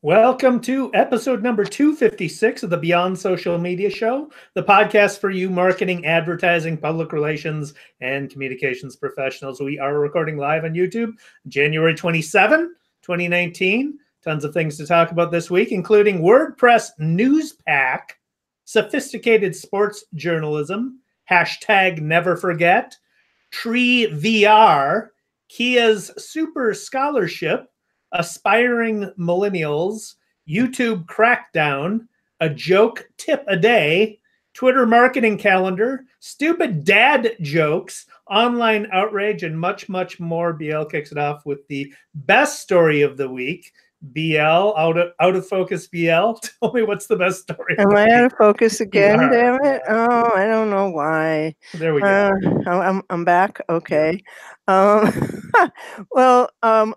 Welcome to episode number 256 of the Beyond Social Media Show, the podcast for you marketing, advertising, public relations, and communications professionals. We are recording live on YouTube, January 27, 2019. Tons of things to talk about this week, including WordPress Newspack, sophisticated sports journalism, hashtag never forget, Tree VR, Kia's super scholarship, aspiring millennials, YouTube crackdown, a joke tip a day, Twitter marketing calendar, stupid dad jokes, online outrage, and much, much more. BL kicks it off with the best story of the week. BL, out of focus, BL. Tell me what's the best story. Am I out of focus again, damn it? Oh, I don't know why. There we go. I'm back. Okay. Yeah. A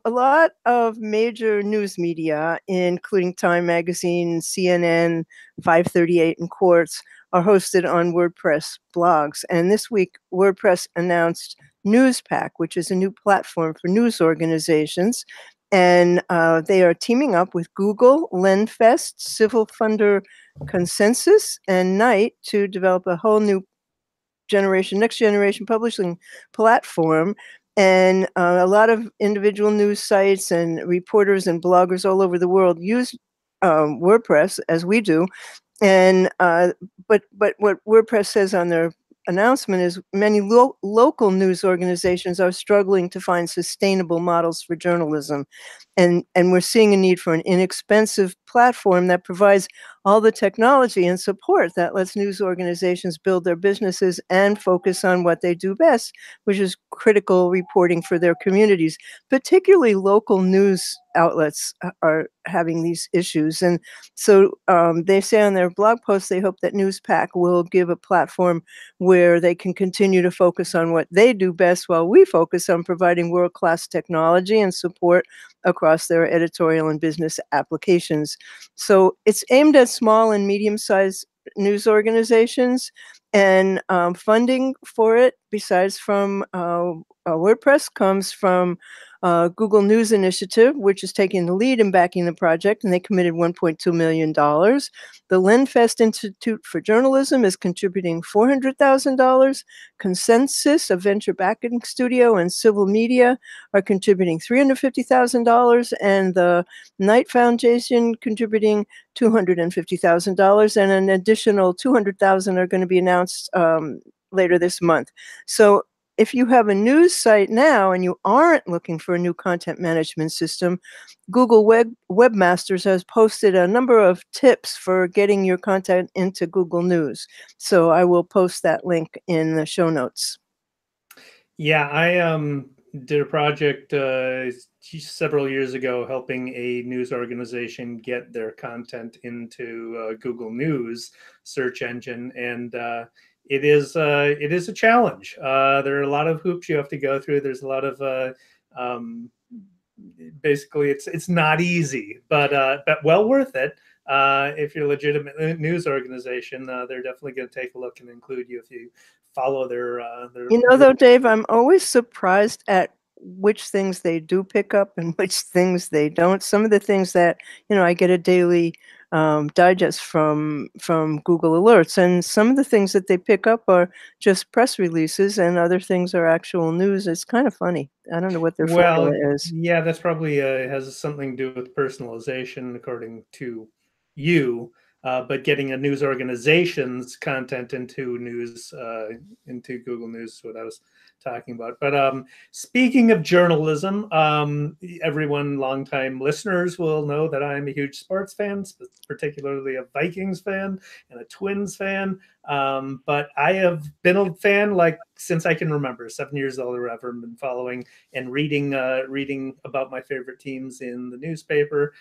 lot of major news media, including Time Magazine, CNN, 538, and Quartz, are hosted on WordPress blogs. And this week, WordPress announced Newspack, which is a new platform for news organizations. And they are teaming up with Google, Lenfest, Civil Funder Consensus, and Knight to develop a whole new next generation publishing platform. And a lot of individual news sites and reporters and bloggers all over the world use WordPress, as we do. And but what WordPress says on their announcement is many local news organizations are struggling to find sustainable models for journalism. And we're seeing a need for an inexpensive platform that provides all the technology and support that lets news organizations build their businesses and focus on what they do best, which is critical reporting for their communities. Particularly local news outlets are having these issues. And so they say on their blog post, they hope that Newspack will give a platform where they can continue to focus on what they do best while we focus on providing world-class technology and support across their editorial and business applications. So it's aimed at small and medium-sized news organizations, and funding for it, besides from WordPress, comes from Google News Initiative, which is taking the lead in backing the project, and they committed $1.2 million. The Lenfest Institute for Journalism is contributing $400,000. Consensus, a venture backing studio, and Civil Media are contributing $350,000, and the Knight Foundation contributing $250,000, and an additional $200,000 are going to be announced later this month. So if you have a news site now and you aren't looking for a new content management system, Google Webmasters has posted a number of tips for getting your content into Google News. So I will post that link in the show notes. Yeah, I did a project several years ago helping a news organization get their content into Google News search engine, and it is a challenge. There are a lot of hoops you have to go through. There's a lot of basically it's not easy, but well worth it. If you're a legitimate news organization, they're definitely going to take a look and include you if you follow their. Though, Dave, I'm always surprised at which things they do pick up and which things they don't. Some of the things that I get a daily digest from Google Alerts, and some of the things that they pick up are just press releases, and other things are actual news. It's kind of funny. I don't know what their formula is. Yeah, that's probably has something to do with personalization, according to you. But getting a news organization's content into news into Google News is what I was talking about. But speaking of journalism, everyone, longtime listeners will know that I'm a huge sports fan, particularly a Vikings fan and a Twins fan. But I have been a fan since I can remember, 7 years old or whatever. I've been following and reading about my favorite teams in the newspaper.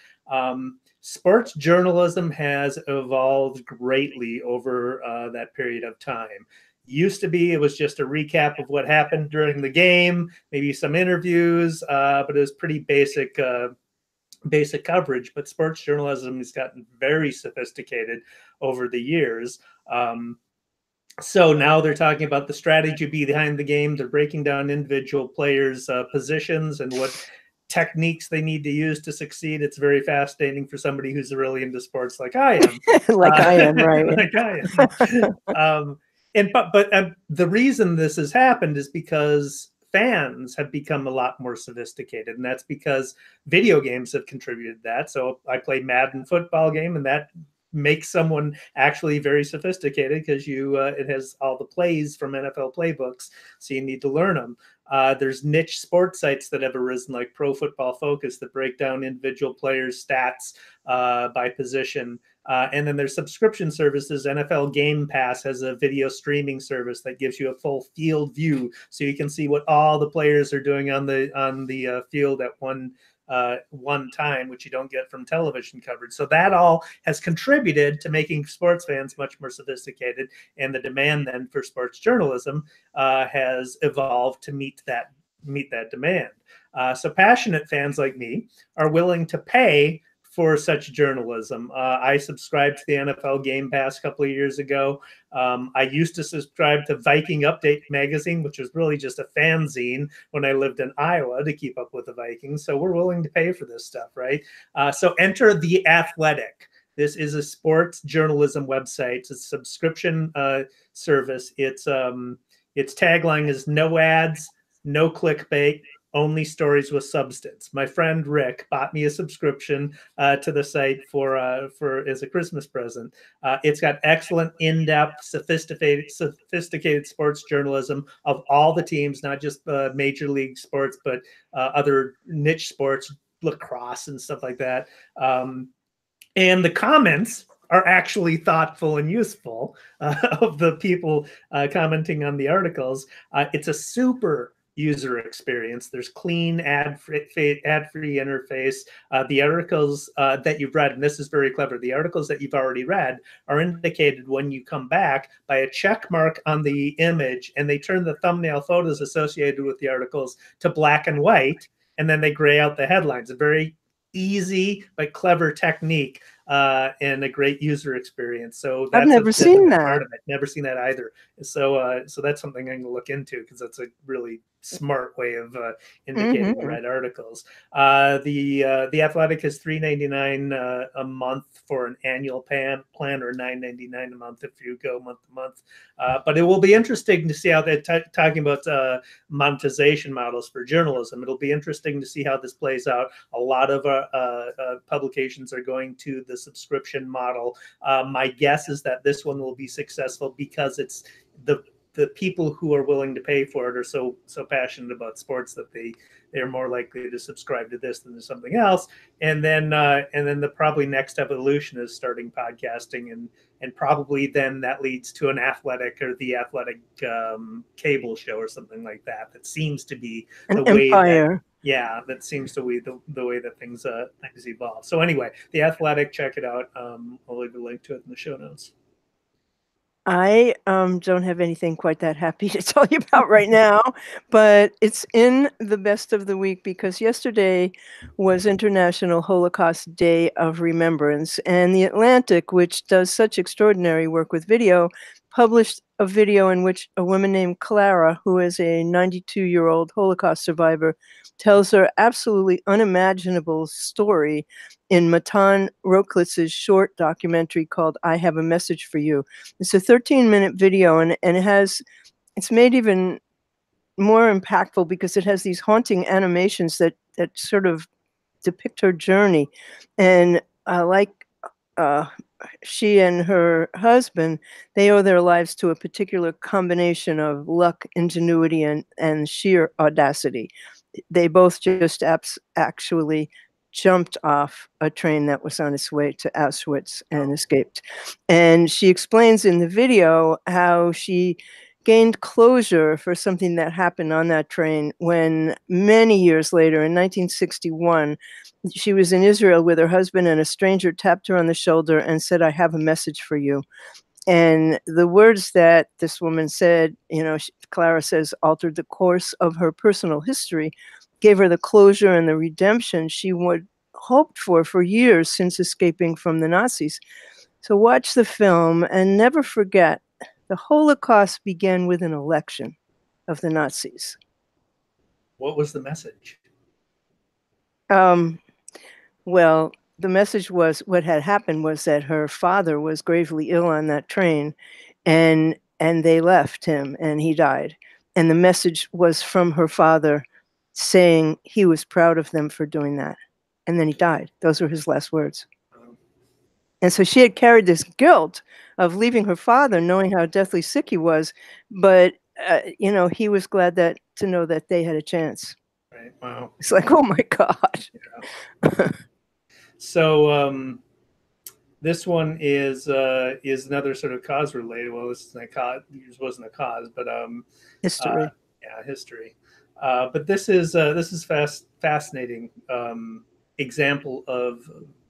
Sports journalism has evolved greatly over that period of time. Used to be, it was just a recap of what happened during the game, maybe some interviews, but it was pretty basic coverage. But sports journalism has gotten very sophisticated over the years. So now they're talking about the strategy behind the game. They're breaking down individual players' positions and what techniques they need to use to succeed. It's very fascinating for somebody who's really into sports like I am. Like I am, right? Like I am. But the reason this has happened is because fans have become a lot more sophisticated, and that's because video games have contributed to that. So I play Madden football game, and that makes someone actually very sophisticated because it has all the plays from NFL playbooks, so you need to learn them. There's niche sports sites that have arisen, like Pro Football Focus, that break down individual players' stats by position. And then there's subscription services. NFL Game Pass has a video streaming service that gives you a full field view, so you can see what all the players are doing on the field at one time, which you don't get from television coverage. So that all has contributed to making sports fans much more sophisticated, and the demand then for sports journalism has evolved to meet that demand. So passionate fans like me are willing to pay for such journalism. I subscribed to the NFL Game Pass a couple of years ago. I used to subscribe to Viking Update magazine, which was really just a fanzine when I lived in Iowa to keep up with the Vikings. So we're willing to pay for this stuff, right? So enter The Athletic. This is a sports journalism website. It's a subscription service. Its tagline is no ads, no clickbait, only stories with substance. My friend Rick bought me a subscription to the site for as a Christmas present. It's got excellent, in-depth, sophisticated sports journalism of all the teams, not just major league sports, but other niche sports, lacrosse and stuff like that. And the comments are actually thoughtful and useful of the people commenting on the articles. It's a super user experience. There's clean ad-free interface. The articles that you've read, and this is very clever, the articles that you've already read are indicated when you come back by a check mark on the image, and they turn the thumbnail photos associated with the articles to black and white, and then they gray out the headlines. A very easy but clever technique and a great user experience. So that's I've never seen that. Part of it. Never seen that either. So that's something I'm going to look into, because that's a really smart way of indicating the right articles. The Athletic is $3.99 a month for an annual plan, or $9.99 a month if you go month to month. But it will be interesting to see how they're talking about monetization models for journalism. It'll be interesting to see how this plays out. A lot of publications are going to the subscription model. My guess is that this one will be successful because it's the people who are willing to pay for it are so passionate about sports that they're more likely to subscribe to this than to something else. And then the probably next evolution is starting podcasting, and probably then that leads to an Athletic or the Athletic cable show or something like that. That seems to be the way that, yeah, that seems to be the way that things evolve. So anyway, The Athletic, check it out. I'll leave a link to it in the show notes. I don't have anything quite that happy to tell you about right now, but it's in the best of the week because yesterday was International Holocaust Day of Remembrance, and The Atlantic, which does such extraordinary work with video, published a video in which a woman named Clara, who is a 92-year-old Holocaust survivor, tells her absolutely unimaginable story in Matan Roklitz's short documentary called I Have a Message for You. It's a 13-minute video, and it's made even more impactful because it has these haunting animations that sort of depict her journey. And she and her husband, they owe their lives to a particular combination of luck, ingenuity, and sheer audacity. They both just actually jumped off a train that was on its way to Auschwitz and escaped. And she explains in the video how she gained closure for something that happened on that train when many years later, in 1961, she was in Israel with her husband, and a stranger tapped her on the shoulder and said, I have a message for you. And the words that this woman said, Clara says, altered the course of her personal history, gave her the closure and the redemption she would hoped for years since escaping from the Nazis. So watch the film and never forget, the Holocaust began with an election of the Nazis. What was the message? Well, the message was what had happened was that her father was gravely ill on that train, and they left him, and he died. And the message was from her father saying he was proud of them for doing that. And then he died. Those were his last words. And so she had carried this guilt of leaving her father, knowing how deathly sick he was, but you know, he was glad to know that they had a chance. Right. Wow. It's like, oh my God. Yeah. So this one is another sort of cause related. Well, this isn't a cause. This wasn't a cause, but History. yeah, history. But this is fascinating example of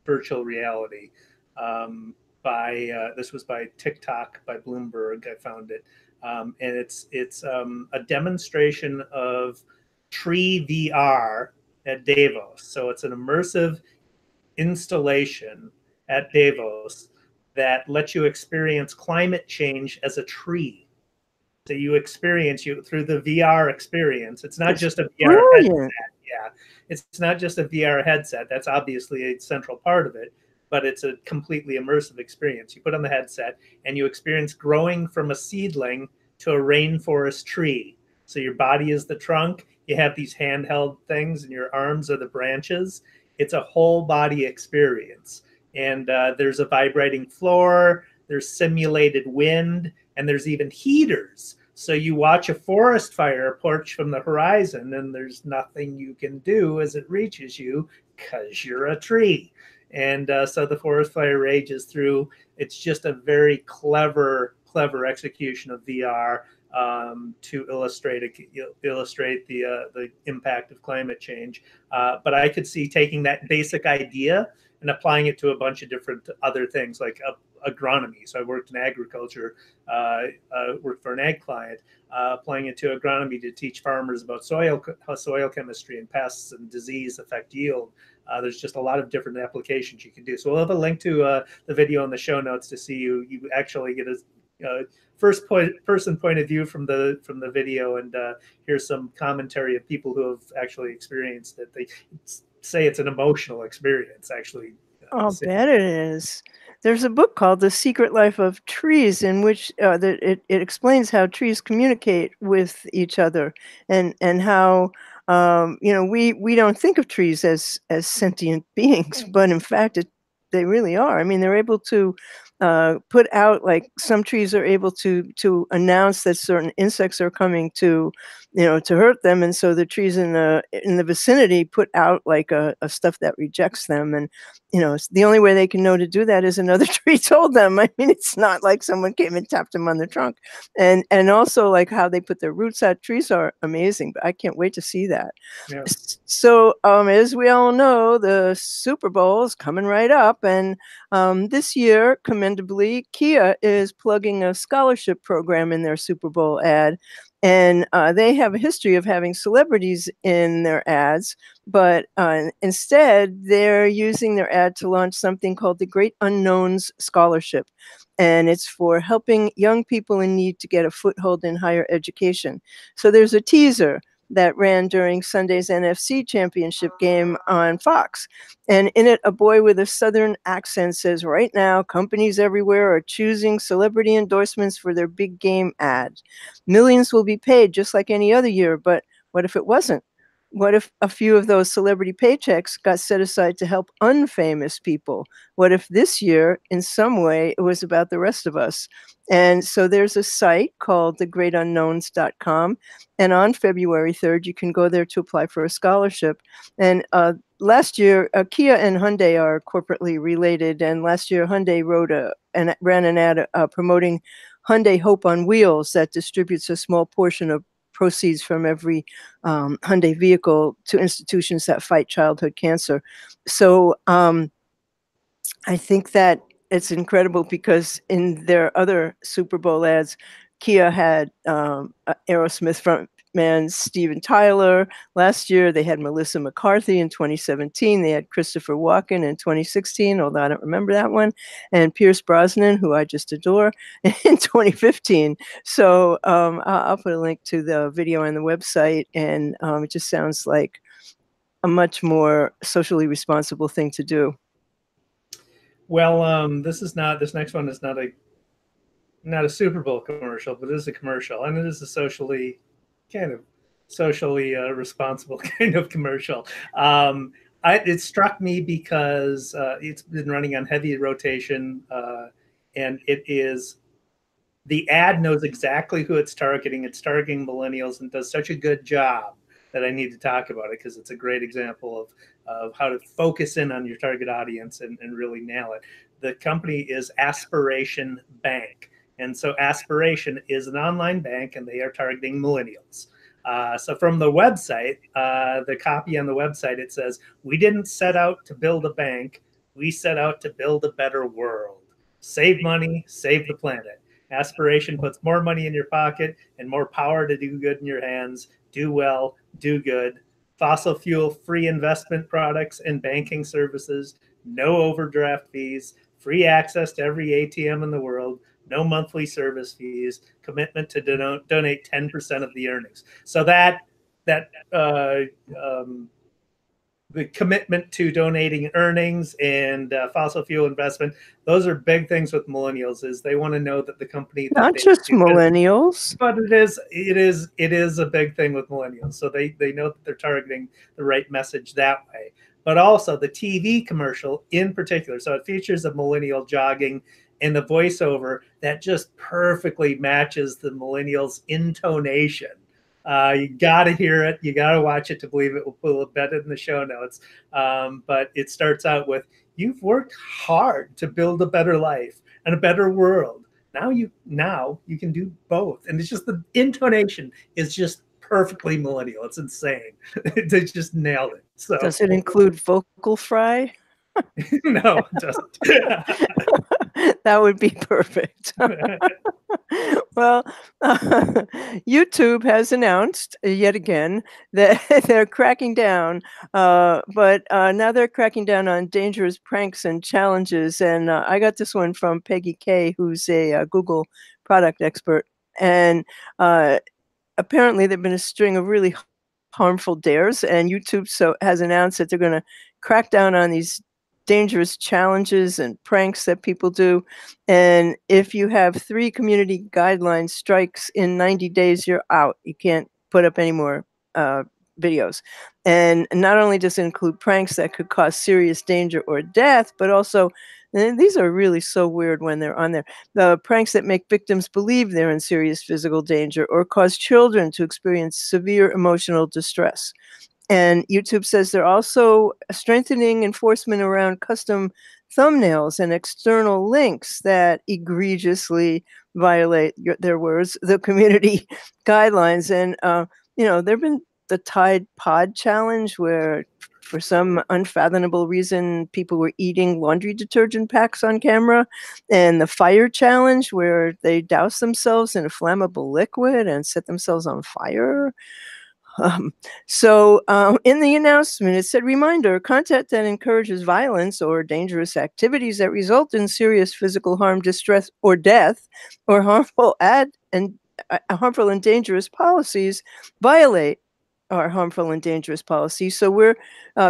virtual reality. This was by TikTok by Bloomberg. I found it, and it's a demonstration of tree VR at Davos. So it's an immersive installation at Davos that lets you experience climate change as a tree. So you experience you through the VR experience. It's not just a VR headset. Yeah, it's not just a VR headset. That's obviously a central part of it, but it's a completely immersive experience. You put on the headset and you experience growing from a seedling to a rainforest tree. So your body is the trunk. You have these handheld things, and your arms are the branches. It's a whole body experience. And there's a vibrating floor. There's simulated wind, and there's even heaters. So you watch a forest fire approach from the horizon, and there's nothing you can do as it reaches you because you're a tree. And so the forest fire rages through. It's just a very clever execution of VR to illustrate the impact of climate change. But I could see taking that basic idea and applying it to a bunch of different other things like agronomy. So I worked in agriculture, worked for an ag client, applying it to agronomy to teach farmers about how soil chemistry and pests and disease affect yield. There's just a lot of different applications you can do. So we'll have a link to the video in the show notes to see you actually get a first person point of view from the video, and here's some commentary of people who have actually experienced it. They say it's an emotional experience, actually. I'll bet it is. There's a book called The Secret Life of Trees, in which it explains how trees communicate with each other, and how you know, we don't think of trees as sentient beings, but in fact they really are. I mean, they're able to put out, like, some trees are able to announce that certain insects are coming to, you know, to hurt them, and so the trees in the vicinity put out like a stuff that rejects them. And you know, the only way they can know to do that is another tree told them. I mean, it's not like someone came and tapped them on the trunk. And also, like, how they put their roots out. Trees are amazing, but I can't wait to see that. Yeah. So as we all know, the Super Bowl is coming right up, and this year, commendably, Kia is plugging a scholarship program in their Super Bowl ad. And they have a history of having celebrities in their ads, but instead they're using their ad to launch something called the Great Unknowns Scholarship. And it's for helping young people in need to get a foothold in higher education. So there's a teaser that ran during Sunday's NFC Championship game on Fox. And in it, a boy with a Southern accent says, "Right now, companies everywhere are choosing celebrity endorsements for their big game ads. Millions will be paid just like any other year, but what if it wasn't? What if a few of those celebrity paychecks got set aside to help unfamous people? What if this year, in some way, it was about the rest of us?" And so there's a site called thegreatunknowns.com. And on February 3rd, you can go there to apply for a scholarship. And last year, Kia and Hyundai are corporately related. And last year, Hyundai ran an ad promoting Hyundai Hope on Wheels that distributes a small portion of proceeds from every Hyundai vehicle to institutions that fight childhood cancer. So I think that it's incredible, because in their other Super Bowl ads, Kia had Aerosmith frontman Steven Tyler. Last year, they had Melissa McCarthy. In 2017, they had Christopher Walken. In 2016, although I don't remember that one, and Pierce Brosnan, who I just adore, in 2015. So I'll put a link to the video on the website, and it just sounds like a much more socially responsible thing to do. Well, this next one is not a Super Bowl commercial, but it is a commercial, and it is a kind of socially responsible kind of commercial. It struck me because it's been running on heavy rotation, and the ad knows exactly who it's targeting. It's targeting millennials and does such a good job that I need to talk about it because it's a great example of how to focus in on your target audience and really nail it. The company is Aspiration Bank. And so Aspiration is an online bank, and they are targeting millennials. So from the website, the copy on the website, it says, "We didn't set out to build a bank. We set out to build a better world. Save money, save the planet. Aspiration puts more money in your pocket and more power to do good in your hands. Do well, do good. Fossil fuel free investment products and banking services. No overdraft fees. Free access to every ATM in the world. No monthly service fees. Commitment to donate 10% of the earnings." So the commitment to donating earnings and fossil fuel investment, those are big things with millennials. Is they want to know that the company that Not just millennials, but it is a big thing with millennials. So they know that they're targeting the right message that way. But also the TV commercial in particular. So it features a millennial jogging, and the voiceover that just perfectly matches the millennials' intonation. You got to hear it. You got to watch it to believe it. We'll put a bit in the show notes. But it starts out with, "You've worked hard to build a better life and a better world. Now you can do both." And it's just the intonation is just perfectly millennial. It's insane. They just nailed it. So does it include vocal fry? no, it doesn't. That would be perfect. Well, YouTube has announced yet again that they're cracking down, but now they're cracking down on dangerous pranks and challenges. And I got this one from Peggy Kay, who's a Google product expert. And apparently there've been a string of really harmful dares, and YouTube has announced that they're going to crack down on these dangerous challenges and pranks that people do. And if you have 3 community guideline strikes in 90 days, you're out. You can't put up any more videos. And not only does it include pranks that could cause serious danger or death, but also, and these are really so weird when they're on there, the pranks that make victims believe they're in serious physical danger or cause children to experience severe emotional distress. And YouTube says they're also strengthening enforcement around custom thumbnails and external links that egregiously violate their words, the community guidelines. And, there have been the Tide Pod Challenge, where for some unfathomable reason, people were eating laundry detergent packs on camera, and the Fire Challenge, where they douse themselves in a flammable liquid and set themselves on fire. In the announcement, it said, "Reminder, content that encourages violence or dangerous activities that result in serious physical harm, distress, or death, or harmful and dangerous policies violate our harmful and dangerous policies." So we're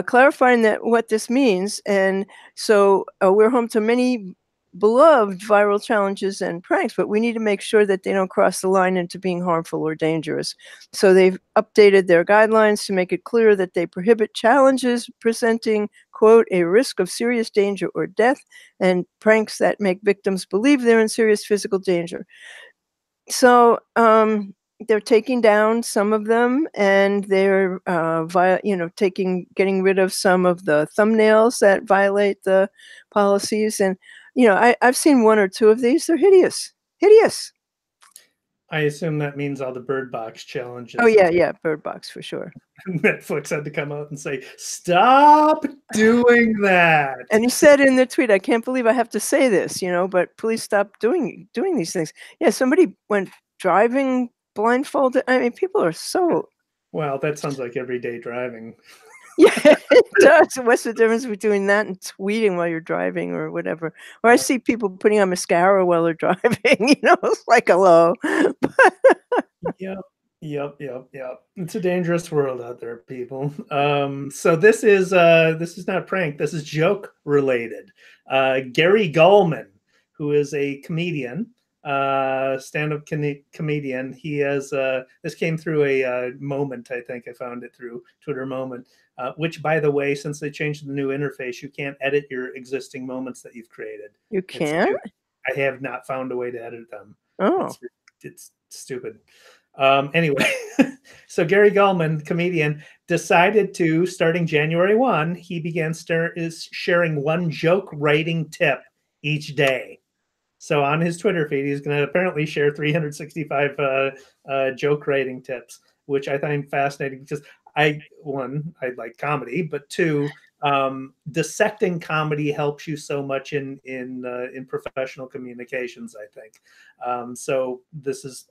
clarifying that what this means. And so we're home to many beloved viral challenges and pranks, but we need to make sure that they don't cross the line into being harmful or dangerous. So they've updated their guidelines to make it clear that they prohibit challenges presenting, quote, "a risk of serious danger or death," and pranks that make victims believe they're in serious physical danger. So they're taking down some of them, and they're getting rid of some of the thumbnails that violate the policies. And I've seen 1 or 2 of these. They're hideous. Hideous. I assume that means all the Bird Box challenges. Oh, yeah, Bird Box for sure. Netflix had to come out and say, "Stop doing that." And he said in the tweet, "I can't believe I have to say this, but please stop doing these things." Yeah, somebody went driving blindfolded. I mean, people are so... Well, that sounds like everyday driving. Yeah, it does. What's the difference between that and tweeting while you're driving or whatever? Or I see people putting on mascara while they're driving. It's like, hello. Yeah. Yep, yep, yep. It's a dangerous world out there, people. So this is not prank. This is joke related. Gary Gulman, who is a comedian, stand-up comedian. He has this came through a moment. I think I found it through Twitter Moment. Which, by the way, since they changed the new interface, you can't edit your existing moments that you've created. You It's can? I have not found a way to edit them. Oh. It's stupid. Anyway, so Gary Gulman, comedian, decided to, starting January 1, he began is sharing one joke writing tip each day. So on his Twitter feed, he's going to apparently share 365 joke writing tips, which I find fascinating because I like comedy, but two, dissecting comedy helps you so much in professional communications. I think so.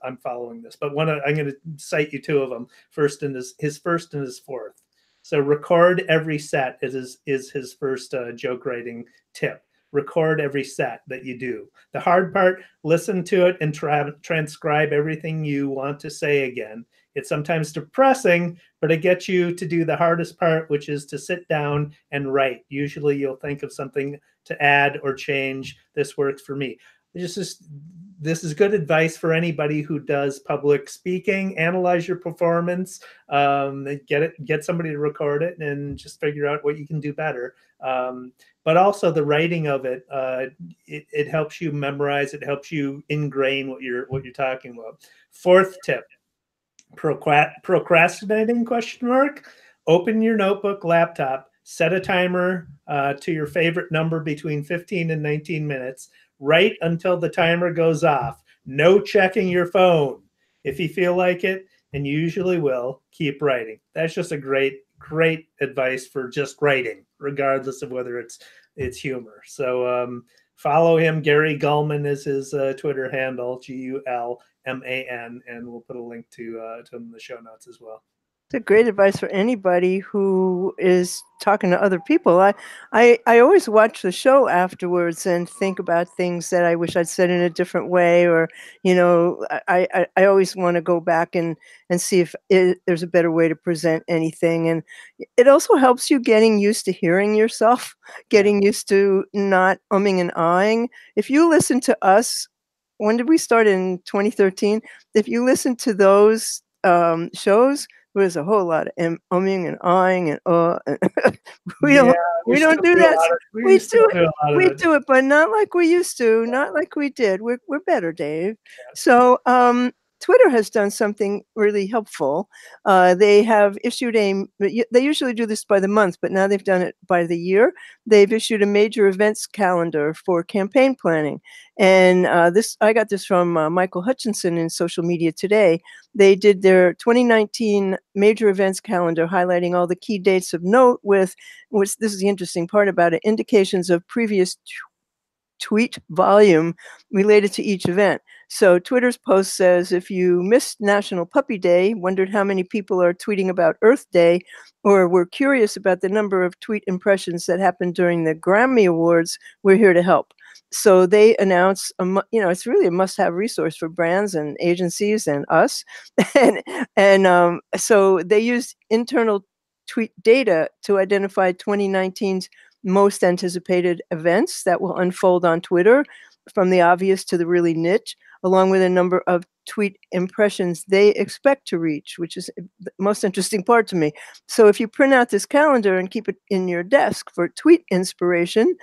I'm following this, but I'm going to cite you two of them. First and his first and his fourth. So record every set is his first joke writing tip. Record every set that you do. The hard part, listen to it and transcribe everything you want to say again. It's sometimes depressing, but it gets you to do the hardest part, which is to sit down and write. Usually you'll think of something to add or change. This works for me. This is good advice for anybody who does public speaking. Analyze your performance, get somebody to record it, and just figure out what you can do better. But also the writing of it, it helps you memorize. It helps you ingrain what you're talking about. Fourth tip: procrastinating ? Open your notebook, laptop, set a timer to your favorite number between 15 and 19 minutes. Write until the timer goes off. No checking your phone. If you feel like it, and you usually will, keep writing. That's just a great advice for just writing, regardless of whether it's humor. So follow him. Gary Gulman is his Twitter handle, Gulman, and we'll put a link to him in the show notes as well. It's a great advice for anybody who is talking to other people. I always watch the show afterwards and think about things that I wish I'd said in a different way, or I always want to go back and see if there's a better way to present anything. And it also helps you getting used to hearing yourself, getting used to not umming and ahhing. If you listen to us, when did we start? In 2013? If you listen to those shows, there's a whole lot of umming and ahhing and we don't do that. We do it, but not like we used to, not like we did. We're better, Dave. So Twitter has done something really helpful. They have issued they usually do this by the month, but now they've done it by the year. They've issued a major events calendar for campaign planning. And I got this from Michael Hutchinson in Social Media Today. They did their 2019 major events calendar, highlighting all the key dates of note with, this is the interesting part about it, indications of previous tweet volume related to each event. So Twitter's post says, if you missed National Puppy Day, wondered how many people are tweeting about Earth Day, or were curious about the number of tweet impressions that happened during the Grammy Awards, we're here to help. So they announce, it's really a must-have resource for brands and agencies and us. and so they use internal tweet data to identify 2019's most anticipated events that will unfold on Twitter, from the obvious to the really niche, along with a number of tweet impressions they expect to reach, which is the most interesting part to me. So if you print out this calendar and keep it in your desk for tweet inspiration,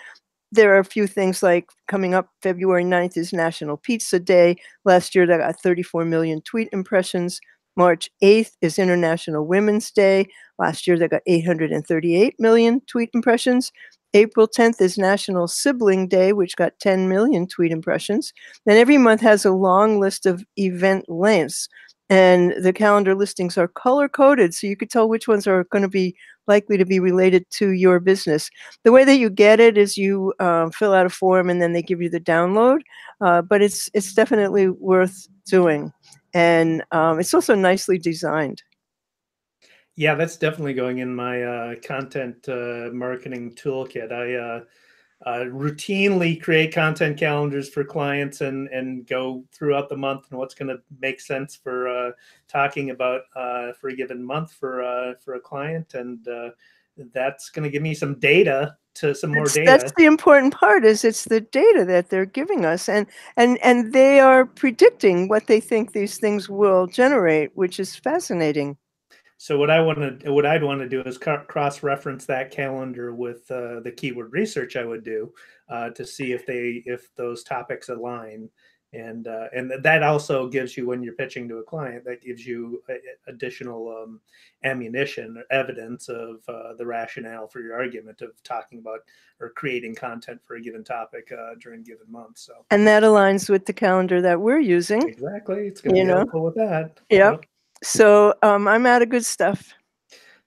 there are a few things like coming up February 9th is National Pizza Day. Last year, they got 34 million tweet impressions. March 8th is International Women's Day. Last year, they got 838 million tweet impressions. April 10th is National Sibling Day, which got 10 million tweet impressions. And every month has a long list of event lengths. And the calendar listings are color-coded, so you could tell which ones are going to be likely to be related to your business. The way that you get it is you fill out a form and then they give you the download. But it's definitely worth doing. And it's also nicely designed. Yeah, that's definitely going in my content marketing toolkit. routinely create content calendars for clients and go throughout the month and what's going to make sense for talking about for a given month for a client, and that's going to give me some data some more data. That's the important part, is it's the data that they're giving us, and they are predicting what they think these things will generate, which is fascinating. So what I'd want to do is cross-reference that calendar with the keyword research I would do to see if those topics align, and that also gives you, when you're pitching to a client, that gives you additional ammunition or evidence of the rationale for your argument of talking about or creating content for a given topic during a given month. So, and that aligns with the calendar that we're using. Exactly, it's going to be helpful with that. Yep. So I'm out of good stuff.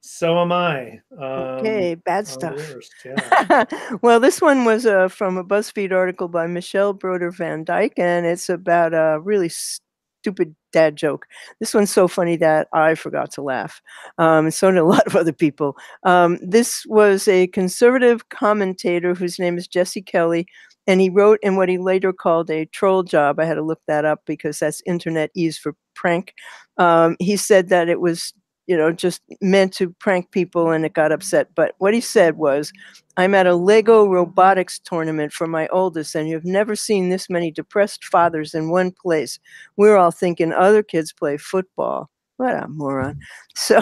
So am I. Okay, bad stuff. Worst, yeah. Well, this one was from a BuzzFeed article by Michelle Broder Van Dyke, and it's about a really stupid dad joke. This one's so funny that I forgot to laugh. So did a lot of other people. This was a conservative commentator whose name is Jesse Kelly, and he wrote in what he later called a troll job. I had to look that up because that's internet-ese for prank. He said that it was just meant to prank people and it got upset. But what he said was, I'm at a Lego robotics tournament for my oldest, and you've never seen this many depressed fathers in one place. We're all thinking other kids play football. What a moron. So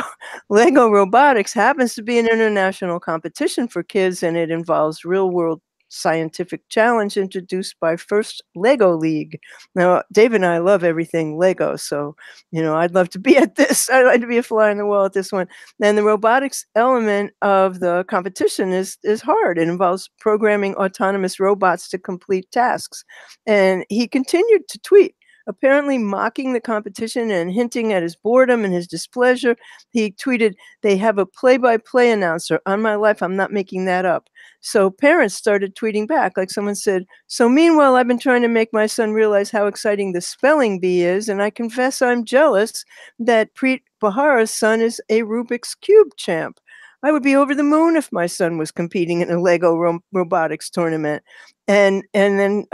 Lego robotics happens to be an international competition for kids, and it involves real world scientific challenge introduced by First Lego League. Now, Dave and I love everything Lego, so I'd love to be at this. I'd like to be a fly on the wall at this one. And the robotics element of the competition is hard. It involves programming autonomous robots to complete tasks. And he continued to tweet, apparently mocking the competition and hinting at his boredom and his displeasure. He tweeted, "They have a play-by-play announcer. On my life, I'm not making that up." So parents started tweeting back, like someone said, "So meanwhile, I've been trying to make my son realize how exciting the spelling bee is, and I confess I'm jealous that Preet Bahara's son is a Rubik's Cube champ. I would be over the moon if my son was competing in a Lego robotics tournament." And then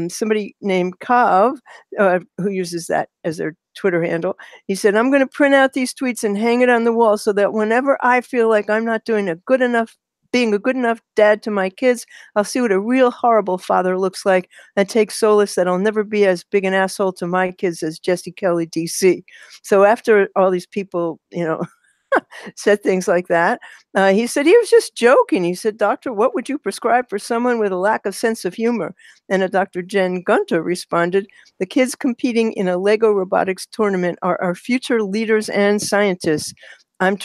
somebody named Kav, who uses that as their Twitter handle, he said, "I'm going to print out these tweets and hang it on the wall so that whenever I feel like I'm not being a good enough dad to my kids, I'll see what a real horrible father looks like and take solace that I'll never be as big an asshole to my kids as Jesse Kelly DC." So after all these people, said things like that, he said he was just joking. He said, "Doctor, what would you prescribe for someone with a lack of sense of humor?" And a Dr. Jen Gunter responded, "The kids competing in a Lego robotics tournament are our future leaders and scientists. I'm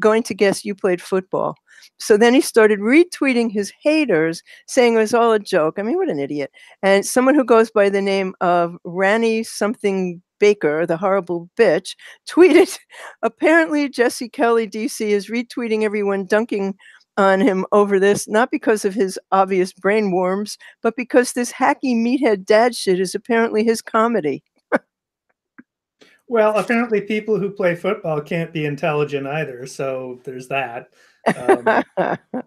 going to guess you played football." So then he started retweeting his haters, saying it was all a joke. I mean, what an idiot. And someone who goes by the name of Rani something Baker, the horrible bitch, tweeted, "Apparently Jesse Kelly DC is retweeting everyone dunking on him over this, not because of his obvious brain worms, but because this hacky meathead dad shit is apparently his comedy." Well, apparently people who play football can't be intelligent either, so there's that.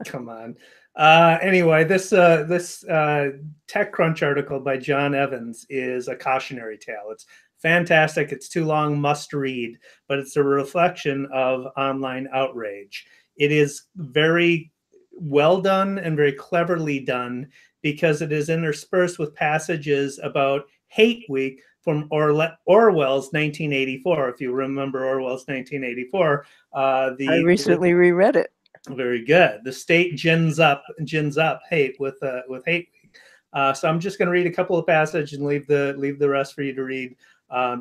Come on. Anyway, this TechCrunch article by John Evans is a cautionary tale. It's fantastic. It's too long, must read, but it's a reflection of online outrage. It is very well done and very cleverly done because it is interspersed with passages about hate week from Orwell's 1984. If you remember Orwell's 1984, I recently reread it. Very good. The state gins up hate with hate week. So I'm just going to read a couple of passages and leave the rest for you to read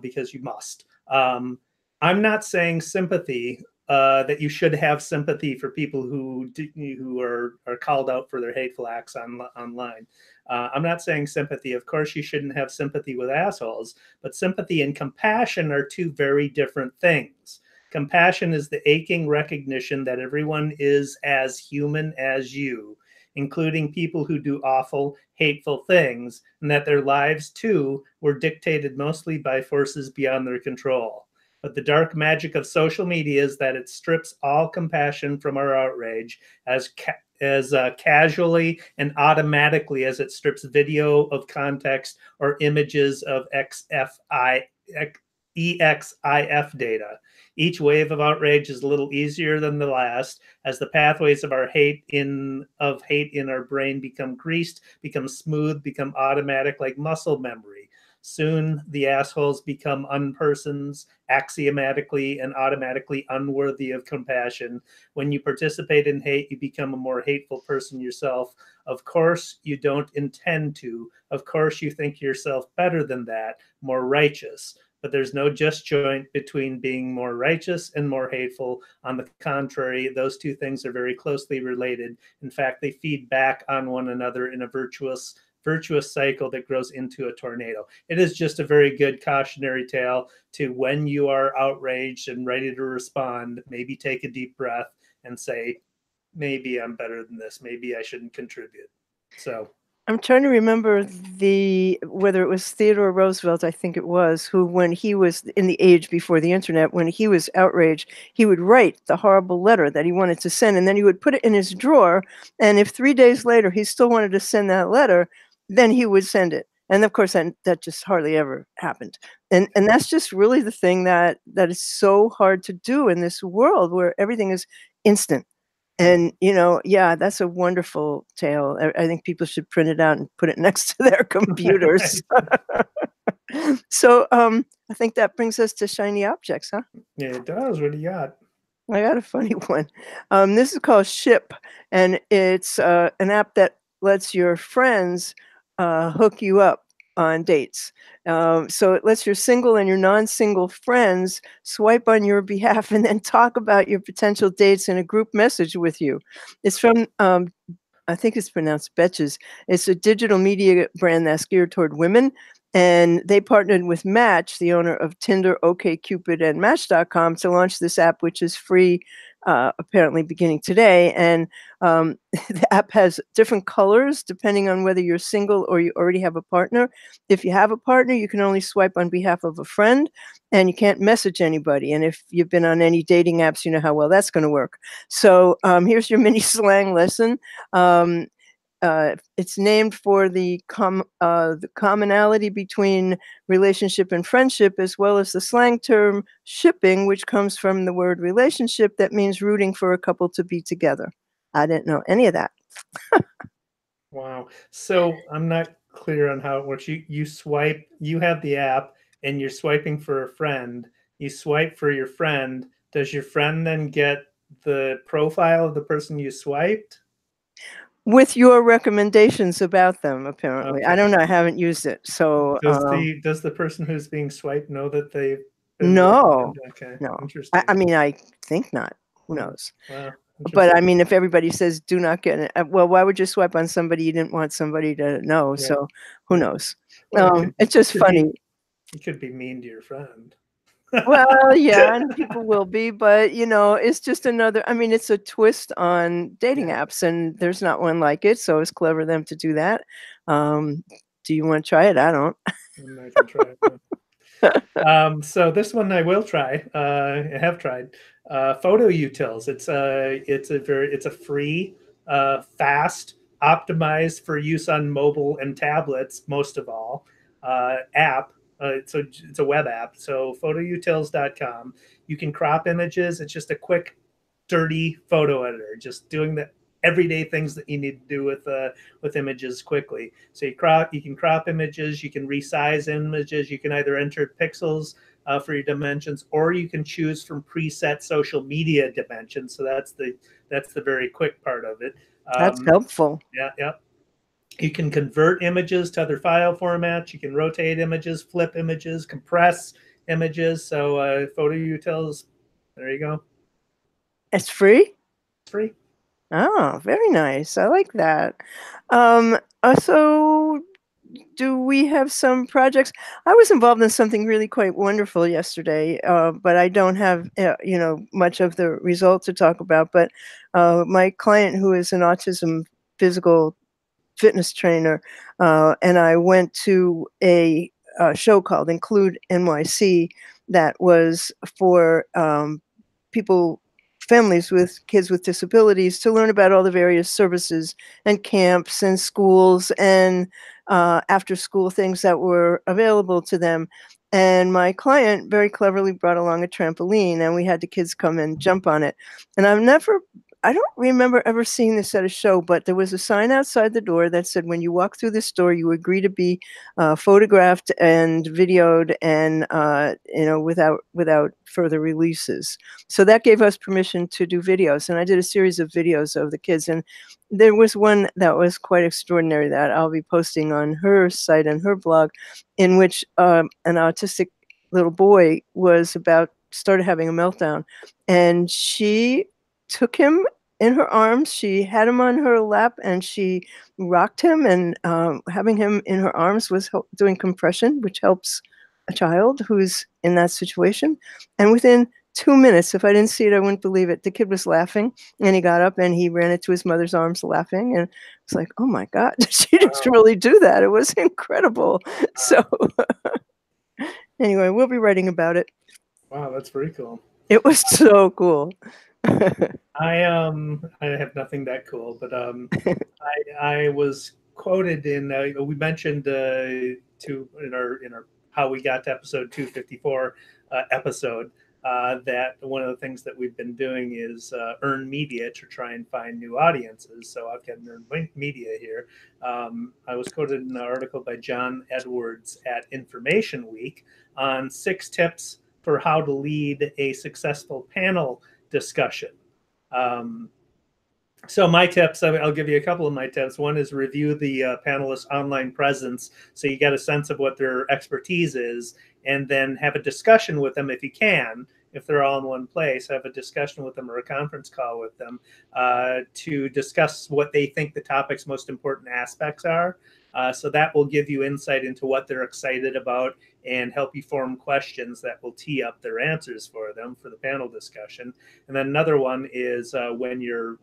because you must. I'm not saying sympathy, that you should have sympathy for people who are called out for their hateful acts online. I'm not saying sympathy. Of course, you shouldn't have sympathy with assholes, but sympathy and compassion are two very different things. Compassion is the aching recognition that everyone is as human as you, including people who do awful, hateful things, and that their lives, too, were dictated mostly by forces beyond their control. But the dark magic of social media is that it strips all compassion from our outrage, as casually and automatically as it strips video of context or images of EXIF data. Each wave of outrage is a little easier than the last, as the pathways of our hate in our brain become greased, become smooth, become automatic like muscle memory. Soon the assholes become unpersons, axiomatically and automatically unworthy of compassion. When you participate in hate, you become a more hateful person yourself. Of course, you don't intend to. Of course, you think yourself better than that, more righteous. But there's no just joint between being more righteous and more hateful. On the contrary, those two things are very closely related. In fact, they feed back on one another in a virtuous cycle that grows into a tornado. It is just a very good cautionary tale to, when you are outraged and ready to respond, maybe take a deep breath and say, maybe I'm better than this. Maybe I shouldn't contribute. So I'm trying to remember whether it was Theodore Roosevelt, I think it was, who, when he was in the age before the internet, when he was outraged, he would write the horrible letter that he wanted to send, and then he would put it in his drawer. And if 3 days later he still wanted to send that letter, then he would send it. And of course, that just hardly ever happened. And that's just really the thing that is so hard to do in this world where everything is instant. And, yeah, that's a wonderful tale. I think people should print it out and put it next to their computers. So I think that brings us to shiny objects, huh? Yeah, it does. What do you got? I got a funny one. This is called Ship, and it's an app that lets your friends hook you up on dates. So it lets your single and your non-single friends swipe on your behalf and then talk about your potential dates in a group message with you. It's from, I think it's pronounced Betches. It's a digital media brand that's geared toward women. And they partnered with Match, the owner of Tinder, OkCupid, and Match.com, to launch this app, which is free, apparently beginning today. And the app has different colors depending on whether you're single or you already have a partner. If you have a partner, you can only swipe on behalf of a friend, and you can't message anybody. And if you've been on any dating apps, you know how well that's going to work. So here's your mini slang lesson. It's named for the commonality between relationship and friendship, as well as the slang term shipping, which comes from the word relationship, that means rooting for a couple to be together. I didn't know any of that. Wow. So I'm not clear on how it works. You swipe, you have the app and you're swiping for a friend. You swipe for your friend. Does your friend then get the profile of the person you swiped? With your recommendations about them, apparently. Okay. I don't know. I haven't used it. So does the person who's being swiped know that they've been no, okay. no. Interesting. I mean, I think not. Who knows? Wow. But I mean, if everybody says do not get it, well, why would you swipe on somebody you didn't want somebody to know? Yeah. So who knows? Well, it's just funny. You could be mean to your friend. Well, yeah, and people will be, but it's just another. I mean, it's a twist on dating apps, and there's not one like it. So it's clever of them to do that. Do you want to try it? I don't. I'm not gonna try it. So this one I will try. I have tried. Photo Utils. It's a free, fast, optimized for use on mobile and tablets, most of all, app. So it's a web app. So photoutils.com. You can crop images. It's just a quick, dirty photo editor, just doing the everyday things that you need to do with images quickly. So you can crop images, you can resize images, you can either enter pixels for your dimensions, or you can choose from preset social media dimensions. So that's the very quick part of it. That's helpful. Yeah. You can convert images to other file formats. You can rotate images, flip images, compress images. So Photo Utils, there you go. It's free? It's free. Oh, very nice. I like that. So do we have some projects? I was involved in something really quite wonderful yesterday, but I don't have, much of the result to talk about. But my client, who is an autism physical fitness trainer, and I went to a show called Include NYC that was for people families with kids with disabilities to learn about all the various services and camps and schools and after school things that were available to them. And my client very cleverly brought along a trampoline, and we had the kids come and jump on it. And I don't remember ever seeing this at a show, but there was a sign outside the door that said, when you walk through this door, you agree to be photographed and videoed, and without further releases. So that gave us permission to do videos, and I did a series of videos of the kids. And there was one that was quite extraordinary that I'll be posting on her site and her blog, in which an autistic little boy started having a meltdown, and she took him in her arms. She had him on her lap, and she rocked him, and having him in her arms was doing compression, which helps a child who's in that situation. And within 2 minutes, if I didn't see it, I wouldn't believe it, the kid was laughing, and he got up and he ran into his mother's arms laughing, and it's like, oh my God, did she just really do that? It was incredible. So anyway, we'll be writing about it. Wow, that's very cool. It was so cool. I have nothing that cool, but I was quoted in we mentioned in our how we got to episode 254 episode that one of the things that we've been doing is earn media to try and find new audiences. So I've got earned media here. I was quoted in an article by John Edwards at Information Week on 6 tips for how to lead a successful panel discussion. So my tips, I'll give you a couple of my tips. One is review the panelists' online presence so you get a sense of what their expertise is, and then have a discussion with them if you can. If they're all in one place, have a discussion with them or a conference call with them to discuss what they think the topic's most important aspects are. So that will give you insight into what they're excited about and help you form questions that will tee up their answers for them for the panel discussion. And then another one is when you're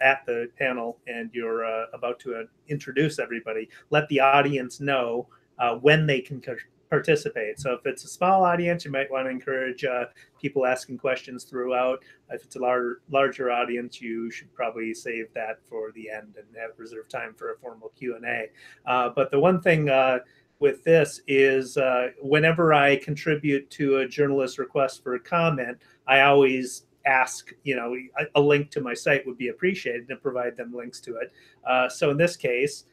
at the panel and you're about to introduce everybody, let the audience know when they can participate. So if it's a small audience, you might want to encourage people asking questions throughout. If it's a larger audience, you should probably save that for the end and have reserved time for a formal Q&A. But the one thing with this is whenever I contribute to a journalist request for a comment, I always ask, a link to my site would be appreciated and provide them links to it. So in this case,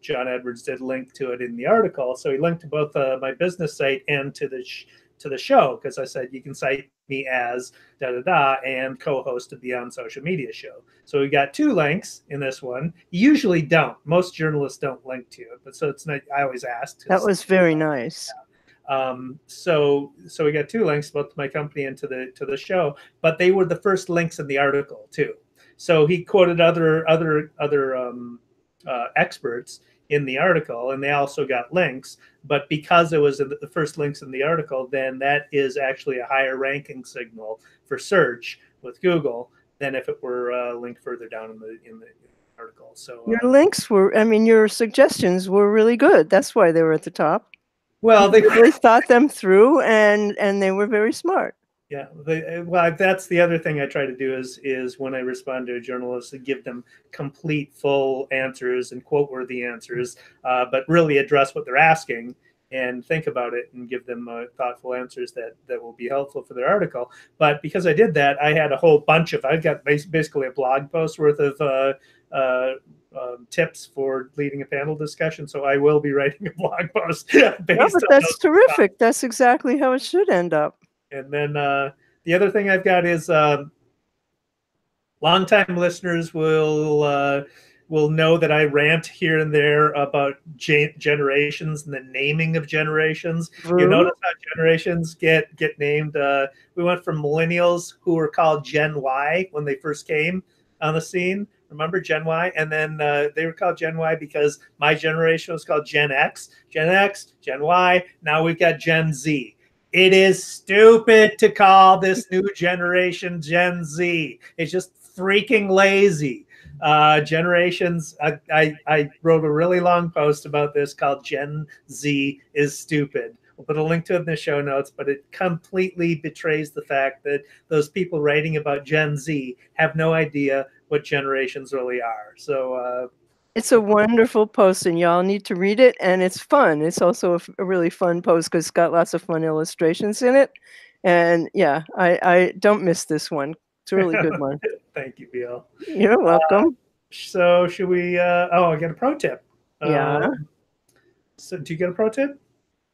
John Edwards did link to it in the article. So he linked to both my business site and to the show, because I said you can cite me as and co-host of the On Social Media show. So we got 2 links in this one. You usually don't. Most journalists don't link to it, but so it's not. I always ask. That was very nice. So we got 2 links, both to my company and to the show, but they were the first links in the article too. So he quoted other experts in the article, and they also got links. But because it was the first links in the article, then that is actually a higher ranking signal for search with Google than if it were linked further down in the article. So your links your suggestions were really good. That's why they were at the top. Well, they really thought them through, and they were very smart. Yeah, well, that's the other thing I try to do is when I respond to a journalist, to give them complete, full answers and quote-worthy answers, but really address what they're asking and think about it and give them thoughtful answers that will be helpful for their article. But because I did that, I had a whole bunch I've got basically a blog post worth of tips for leading a panel discussion. So I will be writing a blog post. But that's terrific. Stuff. That's exactly how it should end up. And then the other thing I've got is longtime listeners will know that I rant here and there about generations and the naming of generations. Mm-hmm. You notice how generations get named. We went from millennials, who were called Gen Y when they first came on the scene. Remember Gen Y? And then they were called Gen Y because my generation was called Gen X, Gen Y. Now we've got Gen Z. It is stupid to call this new generation Gen Z. It's just freaking lazy. Generations, I wrote a really long post about this called Gen Z is Stupid. We'll put a link to it in the show notes, but it completely betrays the fact that those people writing about Gen Z have no idea what generations really are. So it's a wonderful post, and y'all need to read it, and it's fun. It's also a really fun post because it's got lots of fun illustrations in it. And yeah, I don't miss this one. It's a really good one. Thank you, Bill. You're welcome. So should we, oh, I got a pro tip. Yeah. So do you get a pro tip?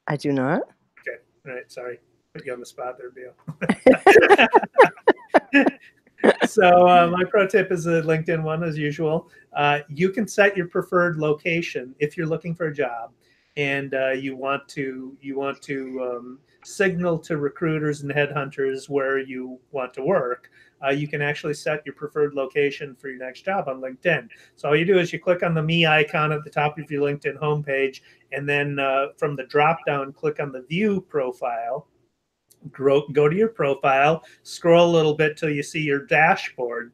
I do not. Okay. All right. Sorry. Put you on the spot there, Bill. So my pro tip is a LinkedIn one, as usual. You can set your preferred location if you're looking for a job, and you want to signal to recruiters and headhunters where you want to work. You can actually set your preferred location for your next job on LinkedIn. So all you do is you click on the me icon at the top of your LinkedIn homepage, and then from the drop down, click on the view profile. Go to your profile, scroll a little bit till you see your dashboard,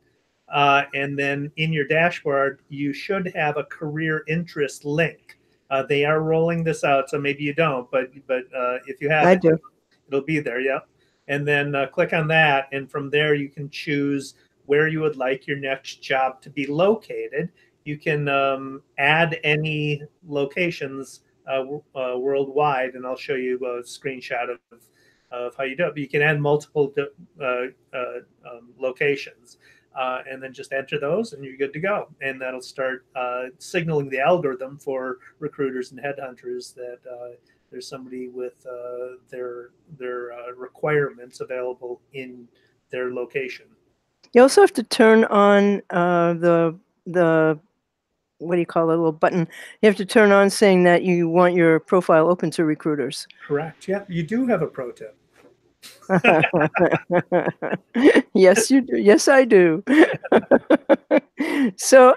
and then in your dashboard you should have a career interest link. They are rolling this out, so maybe you don't, but if you have I it, do. it'll be there. Yep. And then click on that, and from there you can choose where you would like your next job to be located. You can add any locations worldwide, and I'll show you a screenshot of how you do it. But you can add multiple locations, and then just enter those, and you're good to go. And that'll start signaling the algorithm for recruiters and headhunters that there's somebody with their requirements available in their location. You also have to turn on the what do you call it, a little button. You have to turn on saying that you want your profile open to recruiters. Correct. Yeah, you do have a pro tip. Yes, you do. Yes, I do. So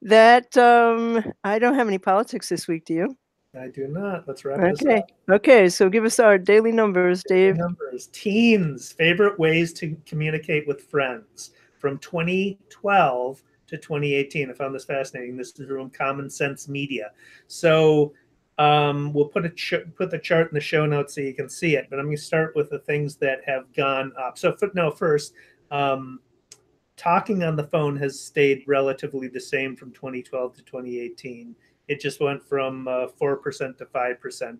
that I don't have any politics this week. Do you? I do not. Let's wrap this Okay. up. Okay. So give us our daily numbers, Dave. Numbers. Teens' favorite ways to communicate with friends from 2012 to 2018. I found this fascinating. This is from Common Sense Media. So we'll put the chart in the show notes so you can see it. But I'm going to start with the things that have gone up. So first, talking on the phone has stayed relatively the same from 2012 to 2018. It just went from 4% to 5%.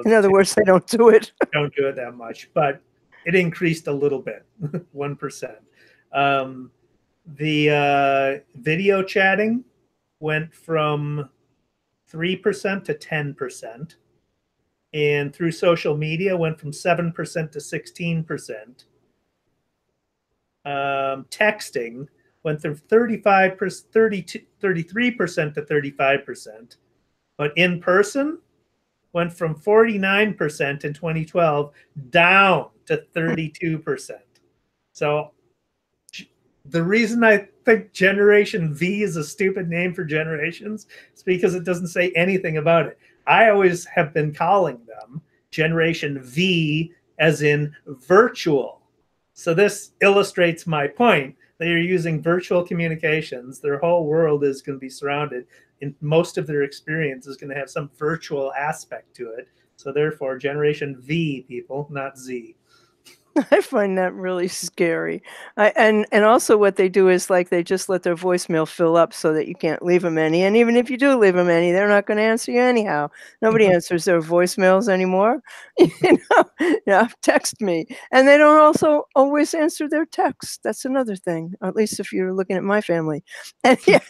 In other words, they don't do it. Don't do it that much, but it increased a little bit, 1%. The video chatting went from 3% to 10%. And through social media went from 7% to 16%. Texting went from 33% to 35%. But in person went from 49% in 2012 down to 32%. So the reason I think Generation V is a stupid name for generations is because it doesn't say anything about it. I always have been calling them Generation V as in virtual. So this illustrates my point. They are using virtual communications. Their whole world is going to be surrounded, and most of their experience is going to have some virtual aspect to it. So therefore, Generation V people, not Z. I find that really scary. And also what they do is like they just let their voicemail fill up so that you can't leave them any. And even if you do leave them any, they're not going to answer you anyhow. Nobody answers their voicemails anymore. Yeah, text me. And they don't also always answer their texts. That's another thing, at least if you're looking at my family. And yeah.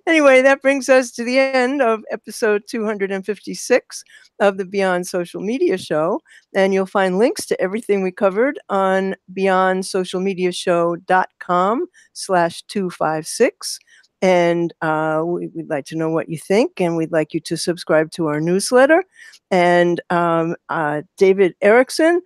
Anyway, that brings us to the end of episode 256 of the Beyond Social Media Show. And you'll find links to everything we covered on beyondsocialmediashow.com/256. And we'd like to know what you think, and we'd like you to subscribe to our newsletter. And David Erickson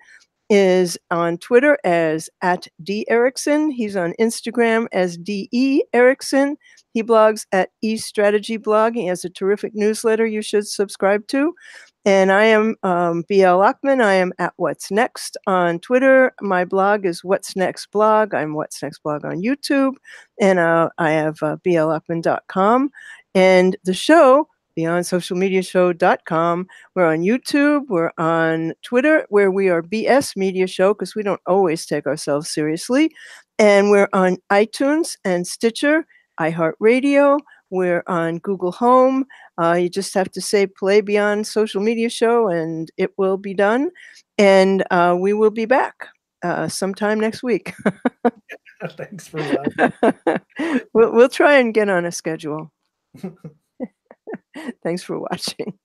is on Twitter as @DErickson. He's on Instagram as DE Erickson. He blogs at eStrategy Blog. He has a terrific newsletter you should subscribe to. And I am BL Ochman. I am at What's Next on Twitter. My blog is What's Next Blog. I'm What's Next Blog on YouTube. And I have blochman.com. And the show BeyondSocialMediaShow.com. We're on YouTube. We're on Twitter, where we are BS Media Show, because we don't always take ourselves seriously. And we're on iTunes and Stitcher, iHeartRadio. We're on Google Home. You just have to say play Beyond Social Media Show, and it will be done. And we will be back sometime next week. Thanks for watching. We'll try and get on a schedule. Thanks for watching.